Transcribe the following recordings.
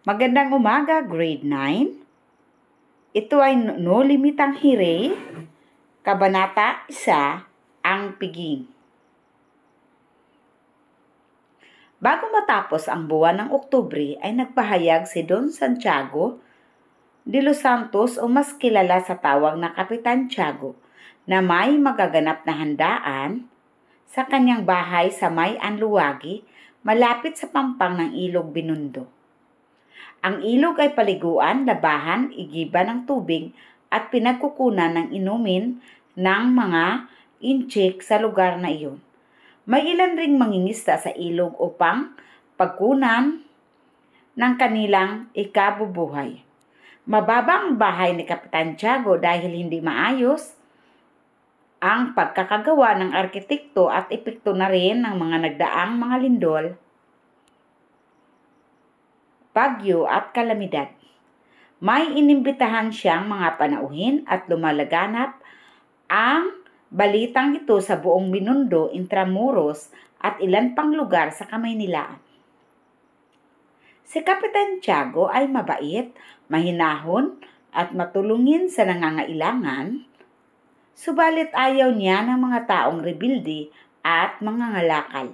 Magandang umaga, grade 9. Ito ay No Limitang Hire, Kabanata 1, ang piging. Bago matapos ang buwan ng Oktubre ay nagpahayag si Don Santiago de los Santos o mas kilala sa tawag na Kapitan Tiago na may magaganap na handaan sa kanyang bahay sa May Anluwagi malapit sa pampang ng Ilog Binondo. Ang ilog ay paliguan, labahan, igiban ng tubig at pinagkukunan ng inumin ng mga inchik sa lugar na iyon. May ilan ring mangingisda sa ilog upang pagkunan ng kanilang ikabubuhay. Mababa ang bahay ni Kapitan Tiago dahil hindi maayos ang pagkakagawa ng arkitekto at epekto na rin ng mga nagdaang mga lindol, bagyo at kalamidad. May inimbitahan siyang mga panauhin at lumalaganap ang balitang ito sa buong Binondo, Intramuros at ilan pang lugar sa Kamaynilaan. Si Kapitan Tiago ay mabait, mahinahon at matulungin sa nangangailangan, subalit ayaw niya ng mga taong rebelde at mga ngalakal.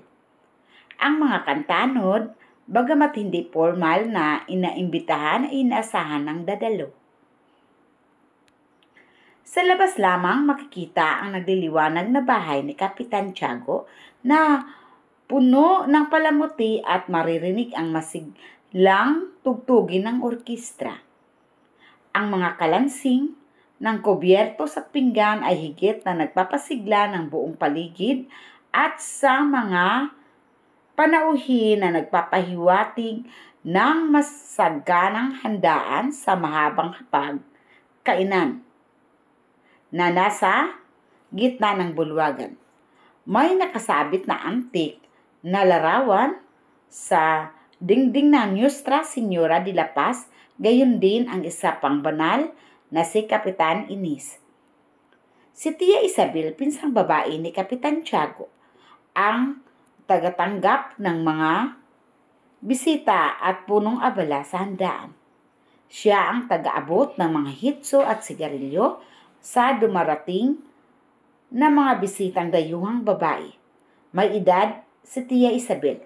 Ang mga kantanod, bagamat hindi formal na inaimbitahan ay inaasahan ng dadalo. Sa labas lamang makikita ang nagliliwanag na bahay ni Kapitan Tiago na puno ng palamuti at maririnig ang masiglang tugtugin ng orkestra. Ang mga kalansing ng kubyertos at pinggan ay higit na nagpapasigla ng buong paligid at sa mga panauhin na nagpapahiwatig ng masaganang handaan sa mahabang hapag kainan na nasa gitna ng bulwagan. May nakasabit na antik na larawan sa dingding ng Nuestra Señora de la Paz, gayon din ang isa pang banal na si Kapitan Inis. Si Tia Isabel, pinsang babae ni Kapitan Tiago, ang tagatanggap ng mga bisita at punong abala sa handaan. Siya ang taga-abot ng mga hitso at sigarilyo sa dumarating na mga bisitang dayuhang babae. May edad si Tia Isabel.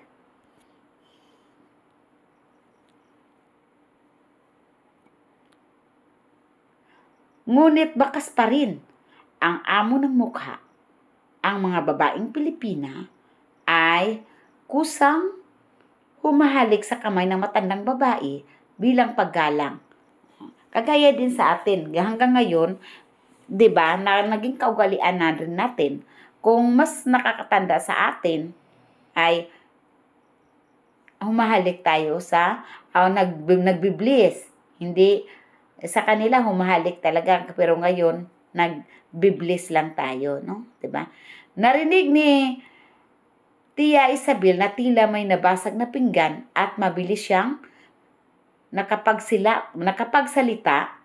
Ngunit bakas pa rin ang amo ng mukha. Ang mga babaeng Pilipina ay kusang humahalik sa kamay ng matandang babae bilang paggalang. Kagaya din sa atin, hanggang ngayon, 'di ba, na naging kaugalian na rin natin. Kung mas nakakatanda sa atin, ay humahalik tayo sa nagbibliss. Hindi sa kanila humahalik talaga, pero ngayon nagbibliss lang tayo, no? 'Di ba? Narinig ni Tia Isabel na tila may nabasag na pinggan at mabilis siyang nakapagsalita,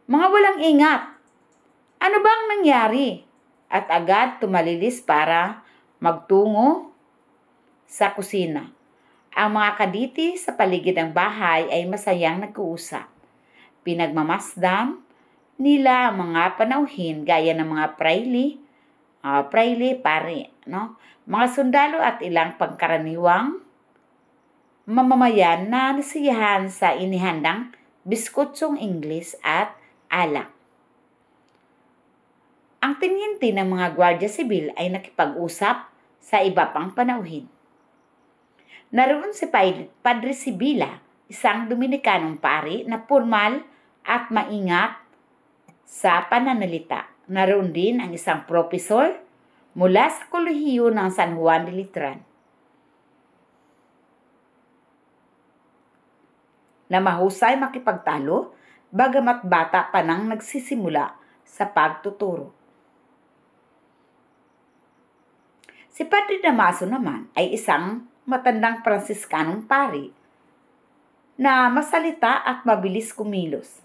mga walang ingat. Ano bang nangyari? At agad tumalilis para magtungo sa kusina. Ang mga kaditi sa paligid ng bahay ay masayang nag-uusap. Pinagmamasdan nila ang mga panauhin gaya ng mga praile, pare, no? Mga sundalo at ilang pangkaraniwang mamamayan na nasiyahan sa inihandang biskutsong Ingles at alak. Ang tiniente ng mga Guardia Civil ay nakipag-usap sa iba pang panauhin. Naroon si Padre Sibila, isang Dominikanong pari na formal at maingat sa pananalita. Naroon din ang isang profesor mula sa kolehiyo ng San Juan de Letran na mahusay makipagtalo bagamat bata pa nang nagsisimula sa pagtuturo. Si Padre Damaso naman ay isang matandang Pransiskanong pari na masalita at mabilis kumilos.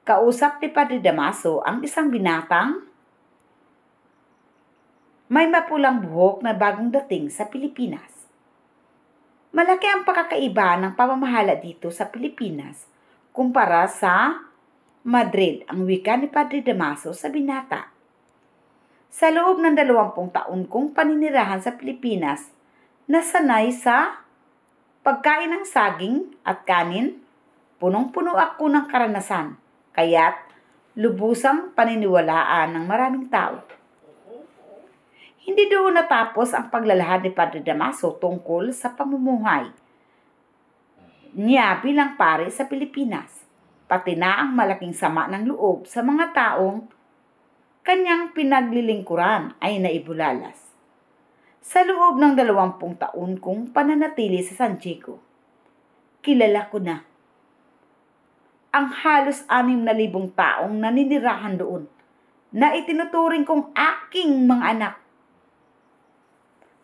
Kausap ni Padre Damaso ang isang binatang may mapulang buhok na bagong dating sa Pilipinas. Malaki ang pagkakaiba ng pamamahala dito sa Pilipinas kumpara sa Madrid, ang wika ni Padre Damaso sa binata. Sa loob ng 20 taon kong paninirahan sa Pilipinas, nasanay sa pagkain ng saging at kanin, punong-puno ako ng karanasan, kaya't lubusang paniniwalaan ng maraming tao. Hindi doon natapos ang paglalahad ni Padre Damaso tungkol sa pamumuhay niya bilang pari sa Pilipinas, pati na ang malaking sama ng loob sa mga taong kanyang pinaglilingkuran ay naibulalas. Sa loob ng 20 taon kong pananatili sa San Diego, kilala ko na ang halos 6,000 taong naninirahan doon na itinuturing kong aking mga anak.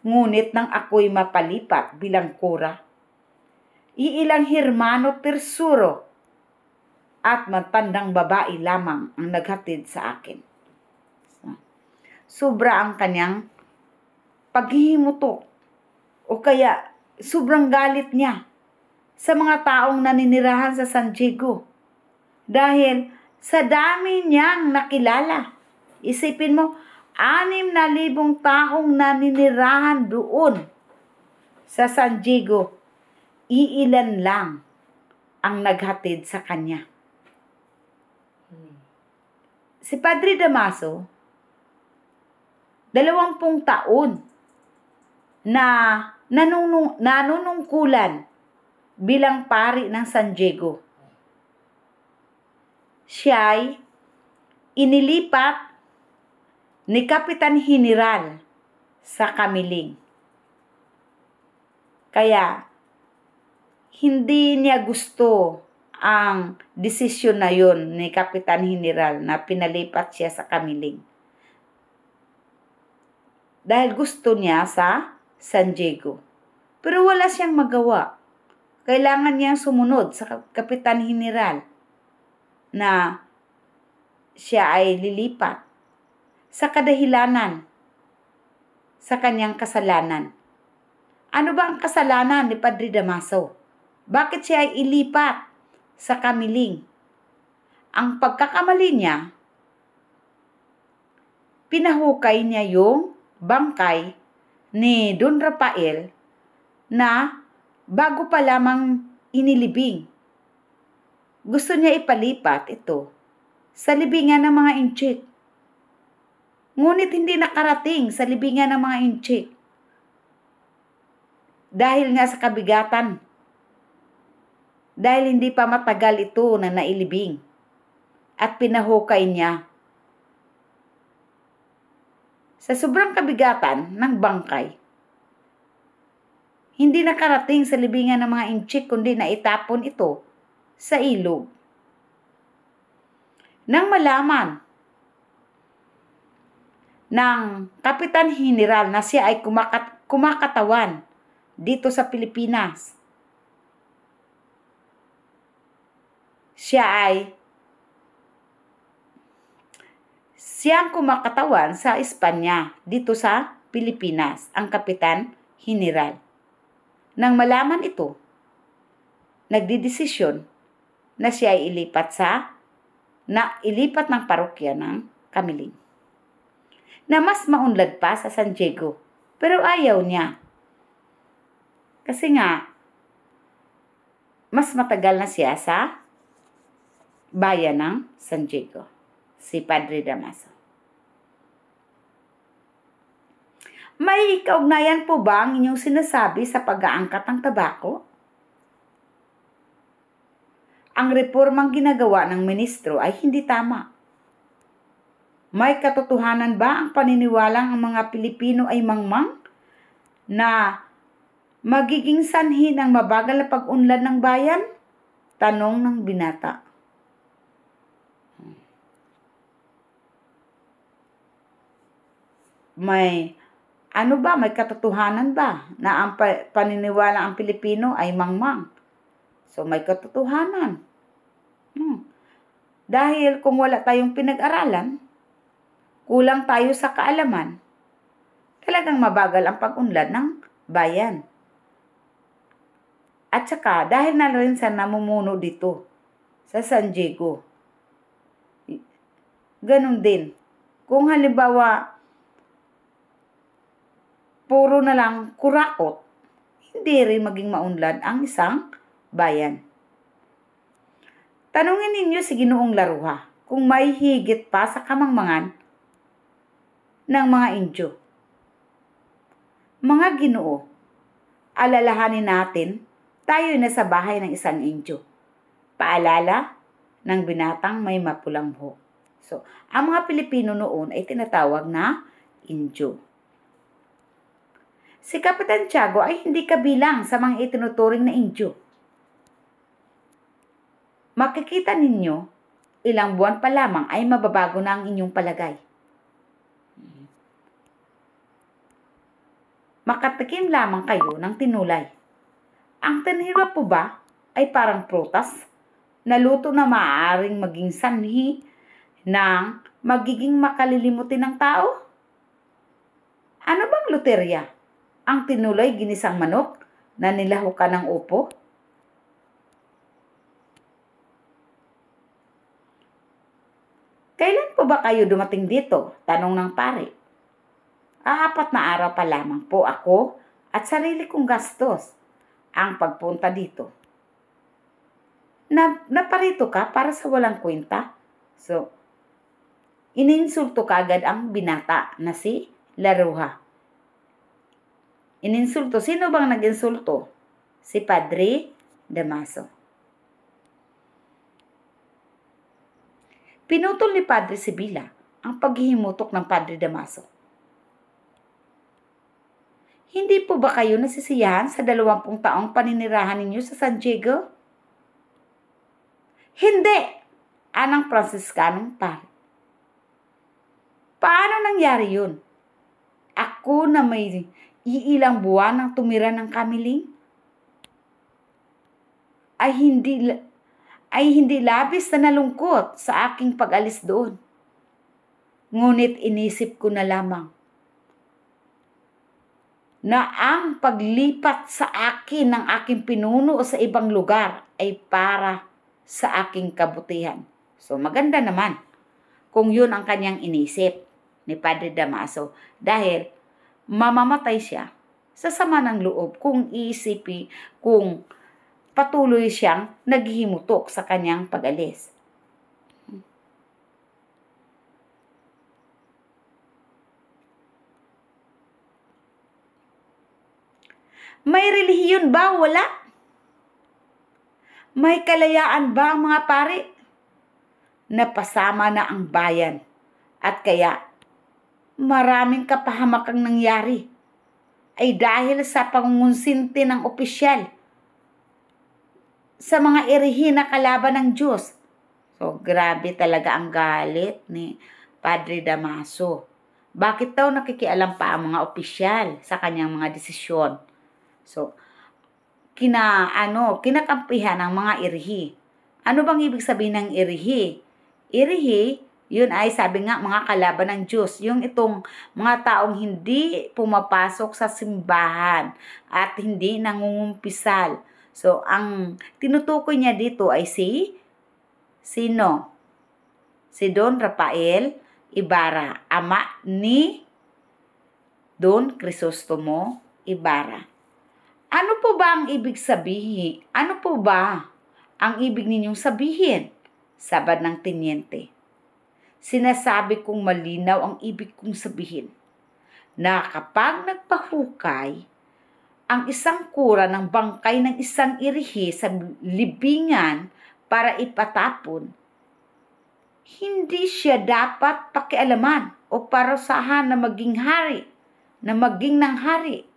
Ngunit nang ako'y mapalipat bilang kura, iilang Hermano Tersuro at matandang babae lamang ang naghatid sa akin. Sobra ang kanyang paghihimutok o kaya sobrang galit niya sa mga taong naninirahan sa San Diego. Dahil sa dami niyang nakilala. Isipin mo, 6,000 taong naninirahan doon sa San Diego. Iilan lang ang naghatid sa kanya. Si Padre Damaso, 20 taon na nanunungkulan bilang pari ng San Diego. Siya'y inilipat ni Kapitan General sa Kamiling. Kaya, hindi niya gusto ang desisyon na yon ni Kapitan General na pinalipat siya sa Kamiling. Dahil gusto niya sa San Diego. Pero wala siyang magawa. Kailangan niyang sumunod sa Kapitan General na siya ay lilipat sa kadahilanan sa kanyang kasalanan. Ano ba ang kasalanan ni Padre Damaso? Bakit siya ay ilipat sa Kamiling? Ang pagkakamali niya, pinahukay niya yung bangkay ni Don Rafael na bago pa lamang inilibing. Gusto niya ipalipat ito sa libingan ng mga inchik. Ngunit hindi nakarating sa libingan ng mga inchik. Dahil nga sa kabigatan. Dahil hindi pa matagal ito na nailibing. At pinahukay niya. Sa sobrang kabigatan ng bangkay, hindi nakarating sa libingan ng mga inchik kundi naitapon ito sa ilog. Nang malaman ng Kapitan General na siya ay kumakatawan dito sa Pilipinas, siyang kumakatawan sa Espanya dito sa Pilipinas, ang Kapitan General. Nang malaman ito, nagdidesisyon na siya ay ilipat ng parokya ng Kamiling, na mas maunlad pa sa San Diego. Pero ayaw niya. Kasi nga, mas matagal na siya sa bayan ng San Diego, si Padre Damaso. May kaugnayan po ba ang inyong sinasabi sa pag-aangkat ng tabako? Ang reformang ginagawa ng ministro ay hindi tama. May katotohanan ba ang paniniwalang ang mga Pilipino ay mangmang na magiging sanhi ng mabagal na pag-unlad ng bayan? Tanong ng binata. May katotohanan ba na ang paniniwala ang Pilipino ay mangmang? So may katotohanan. Dahil kung wala tayong pinag-aralan, kulang tayo sa kaalaman, talagang mabagal ang pag-unlad ng bayan. At saka, dahil na rin sa namumuno dito sa San Diego. Ganon din. Kung halimbawa, puro na lang kurakot, hindi rin maging maunlad ang isang bayan. Tanungin ninyo si Ginoong Laruha kung may higit pa sa kamangmangan ng mga Indio. Mga Ginoo, alalahanin natin tayo na sa bahay ng isang Indio. Paalala ng binatang may mapulang buhok. So, ang mga Pilipino noon ay tinatawag na Indio. Si Kapitan Tiago ay hindi kabilang sa mga itinuturing na Indio. Makikita ninyo, ilang buwan pa lamang ay mababago na ang inyong palagay. Makatikim lamang kayo ng tinulay. Ang tinira po ba ay parang prutas na luto na maaaring maging sanhi ng magiging makalilimutin ng tao? Ano bang loterya? Ang tinulay ginisang manok na nilahukan ng upo? Kailan po ba kayo dumating dito? Tanong ng pare. 4 na araw pa lamang po ako at sarili kong gastos ang pagpunta dito. Naparito ka para sa walang kwenta? So, ininsulto kagad ang binata na si Laruha. Ininsulto. Sino bang nag-insulto? Si Padre Damaso. Pinutol ni Padre Sibila ang paghihimutok ng Padre Damaso. Hindi po ba kayo nasisiyahan sa 20 taong paninirahan ninyo sa San Diego? Hindi! Anang Fransiskanong pare. Paano nangyari yun? Ako na may iilang buwan ang tumira ng kamiling? Ay hindi labis na nalungkot sa aking pag-alis doon. Ngunit inisip ko na lamang na ang paglipat sa akin ng aking pinuno sa ibang lugar ay para sa aking kabutihan. So maganda naman kung yun ang kanyang inisip ni Padre Damaso dahil mamamatay siya sa sama ng loob kung iisipi kung patuloy siyang naghihimutok sa kanyang pag-alis. May relihiyon ba? Wala. May kalayaan ba ang mga pari? Napasama na ang bayan at kaya maraming kapahamakang nangyari ay dahil sa pangungunsinti ng opisyal sa mga irihi na kalaban ng Diyos. So, grabe talaga ang galit ni Padre Damaso. Bakit daw nakikialam pa ang mga opisyal sa kanyang mga desisyon? So, kinakampihan ng mga irihi. Ano bang ibig sabihin ng irihi? Irihi, yun ay sabi nga mga kalaban ng Diyos. Yung itong mga taong hindi pumapasok sa simbahan at hindi nangungumpisal. So, ang tinutukoy niya dito ay sino? Si Don Rafael Ibarra, ama ni Don Crisostomo Ibarra. Ano po ba ang ibig sabihin? Ano po ba ang ibig ninyong sabihin? Sabad ng tenyente. Sinasabi kong malinaw ang ibig kong sabihin na kapag nagpahukay ang isang kura ng bangkay ng isang irihi sa libingan para ipatapon, hindi siya dapat pakialaman o parusahan na maging hari, na maging ng hari.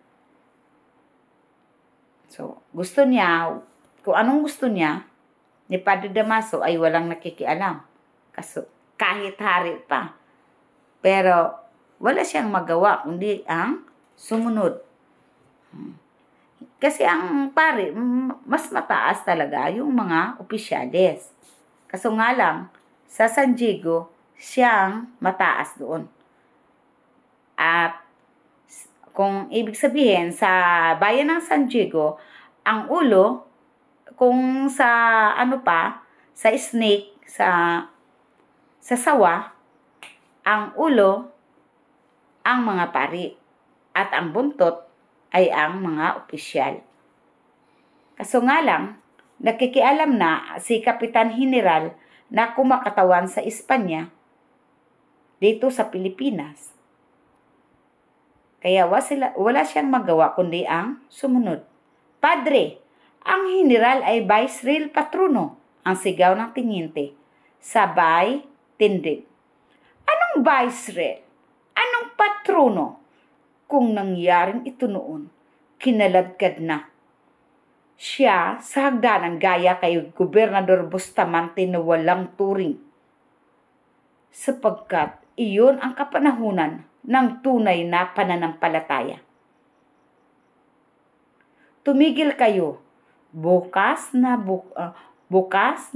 So, gusto niya, kung anong gusto niya, ni Padre Damaso ay walang nakikialam. Kahit hari pa. Pero, wala siyang magawa, kundi ang sumunod. Kasi ang pare, mas mataas talaga yung mga opisyales. Kaso nga lang, sa San Diego, siyang mataas doon. At kung ibig sabihin, sa bayan ng San Diego, ang ulo kung sa sa snake, sa sawa, ang ulo, ang mga pari, at ang buntot ay ang mga opisyal. Kaso nga lang, nakikialam na si Kapitan General na kumakatawan sa Espanya dito sa Pilipinas. Kaya wala siyang magawa kundi ang sumunod. Padre, ang general ay Vice Real Patrono, ang sigaw ng tiniente. Sabay tindig. Anong Vice Real? Anong patrono? Kung nangyaring ito noon, kinaladkad na. Siya sa hagdanan gaya kay Gobernador Bustamante na walang turing. Sapagkat iyon ang kapanahunan ng tunay na pananampalataya. Tumigil kayo. Bukas na bukas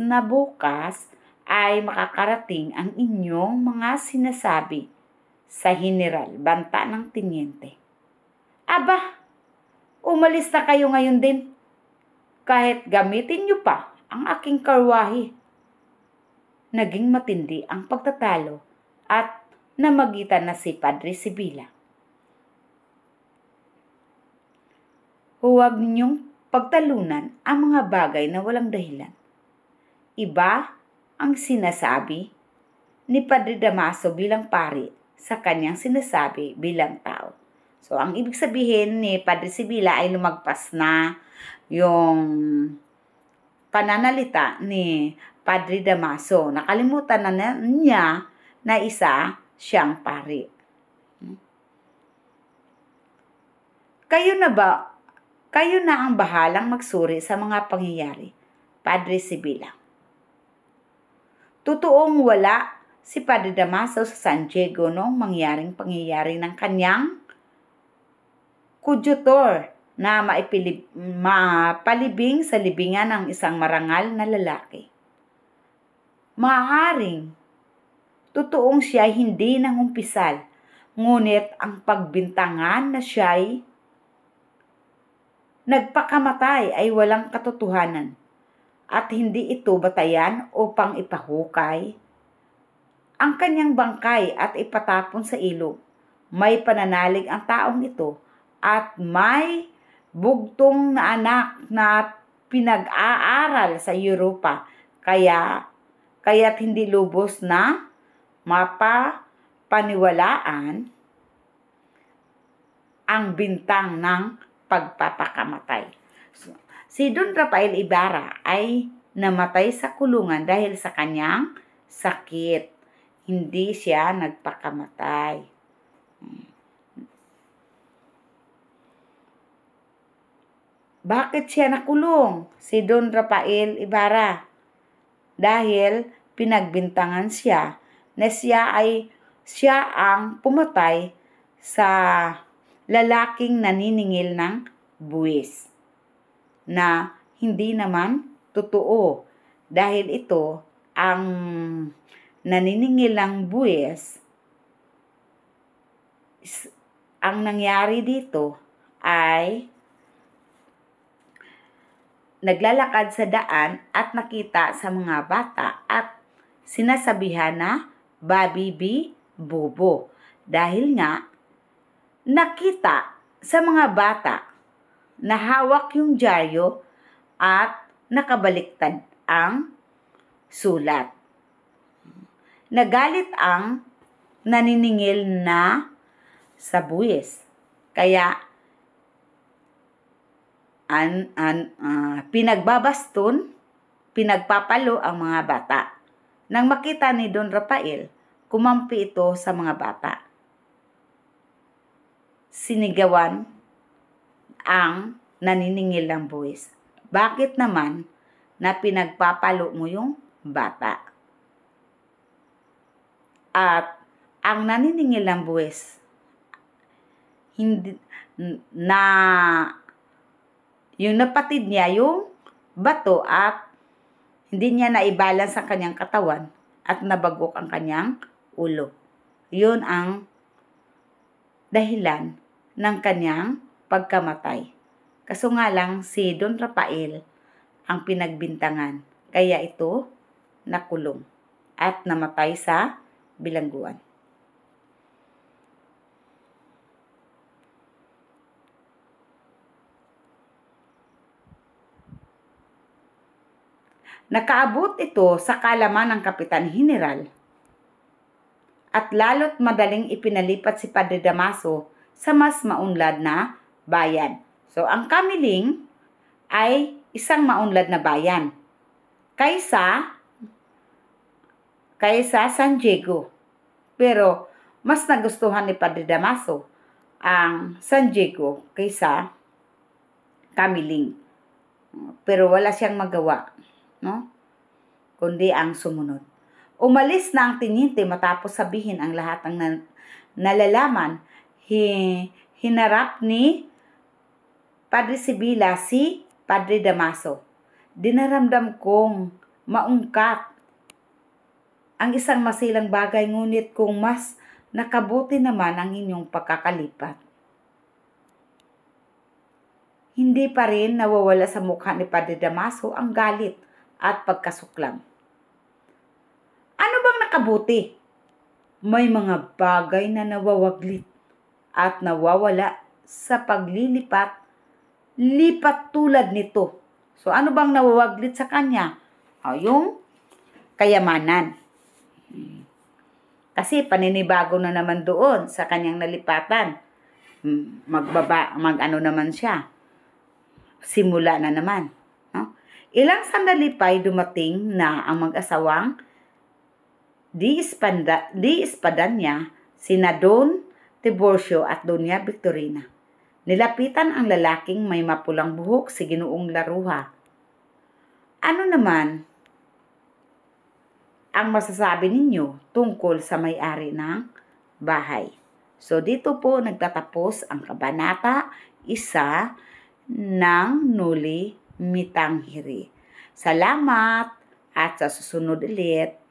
ay makakarating ang inyong mga sinasabi sa general, banta ng tiniente. Aba, umalis na kayo ngayon din. Kahit gamitin niyo pa ang aking karwahe. Naging matindi ang pagtatalo at namagitan na si Padre Sibila. Huwag ninyong pagtalunan ang mga bagay na walang dahilan. Iba ang sinasabi ni Padre Damaso bilang pari sa kanyang sinasabi bilang tao. So, ang ibig sabihin ni Padre Sibila ay lumagpas na yung pananalita ni Padre Damaso. Nakalimutan na niya na isa siyang pari. Kayo na ang bahalang magsuri sa mga pangyayari, Padre Sibila. Totoong wala si Padre Damaso sa San Diego noong mangyaring pangyayari ng kanyang kudyutor na mapalibing sa libingan ng isang marangal na lalaki. Maaaring totoong siya hindi nangumpisal, ngunit ang pagbintangan na siya'y nagpakamatay ay walang katotohanan at hindi ito batayan upang ipahukay ang kanyang bangkay at ipatapon sa ilog. May pananalig ang taong ito at may bugtong na anak na pinag-aaral sa Europa kaya't hindi lubos na mapapaniwalaan ang bintang ng pagpapakamatay. Si Don Rafael Ibarra ay namatay sa kulungan dahil sa kanyang sakit. Hindi siya nagpakamatay. Bakit siya nakulong? Si Don Rafael Ibarra. Dahil pinagbintangan siya na siya ang pumatay sa lalaking naniningil ng buwis na hindi naman totoo dahil ito ang naniningil ng buwis. Ang nangyari dito ay naglalakad sa daan at nakita sa mga bata at sinasabihan na Babibi Bobo dahil nga nakita sa mga bata na hawak yung dyaryo at nakabaliktad ang sulat. Nagalit ang naniningil na sa buwis. Kaya pinagbabaston, pinagpapalo ang mga bata. Nang makita ni Don Rafael, kumampi ito sa mga bata. Sinigawan ang naniningil ng buwis. Bakit naman na pinagpapalo mo yung bata? At ang naniningil ng buwis, yung napatid niya yung bato at hindi niya naibalance ang kanyang katawan at nabagok ang kanyang ulo. Yun ang dahilan ng kanyang pagkamatay. Kaso nga lang si Don Rafael ang pinagbintangan. Kaya ito nakulong at namatay sa bilangguan. Nakaabot ito sa kaalaman ng Kapitan General at lalo't madaling ipinalipat si Padre Damaso sa mas maunlad na bayan. So, ang Kamiling ay isang maunlad na bayan kaysa San Diego. Pero, mas nagustuhan ni Padre Damaso ang San Diego kaysa Kamiling. Pero wala siyang magawa, no? Kundi ang sumunod. Umalis na ang tinyente matapos sabihin ang lahat ng nalalaman. Hinarap ni Padre Sibila si Padre Damaso. Dinaramdam kong maungkat ang isang masilang bagay, ngunit kung mas nakabuti naman ang inyong pagkakalipat. Hindi pa rin nawawala sa mukha ni Padre Damaso ang galit at pagkasuklam. Ano bang nakabuti? May mga bagay na nawawaglit at nawawala sa paglilipat tulad nito. So ano bang nawawaglit sa kanya? Yung kayamanan. Kasi paninibago na naman doon sa kanyang nalipatan. Mag-ano naman siya. Simula na naman. No? Ilang sandali pa ay dumating na ang mag-asawang Di Espadanya, sina Don Tiburcio at Doña Victorina. Nilapitan ang lalaking may mapulang buhok si Ginoong Laruja. Ano naman ang masasabi ninyo tungkol sa may-ari ng bahay? So dito po nagtatapos ang kabanata 1 ng Noli Me Tangere. Salamat at sa susunod ulit.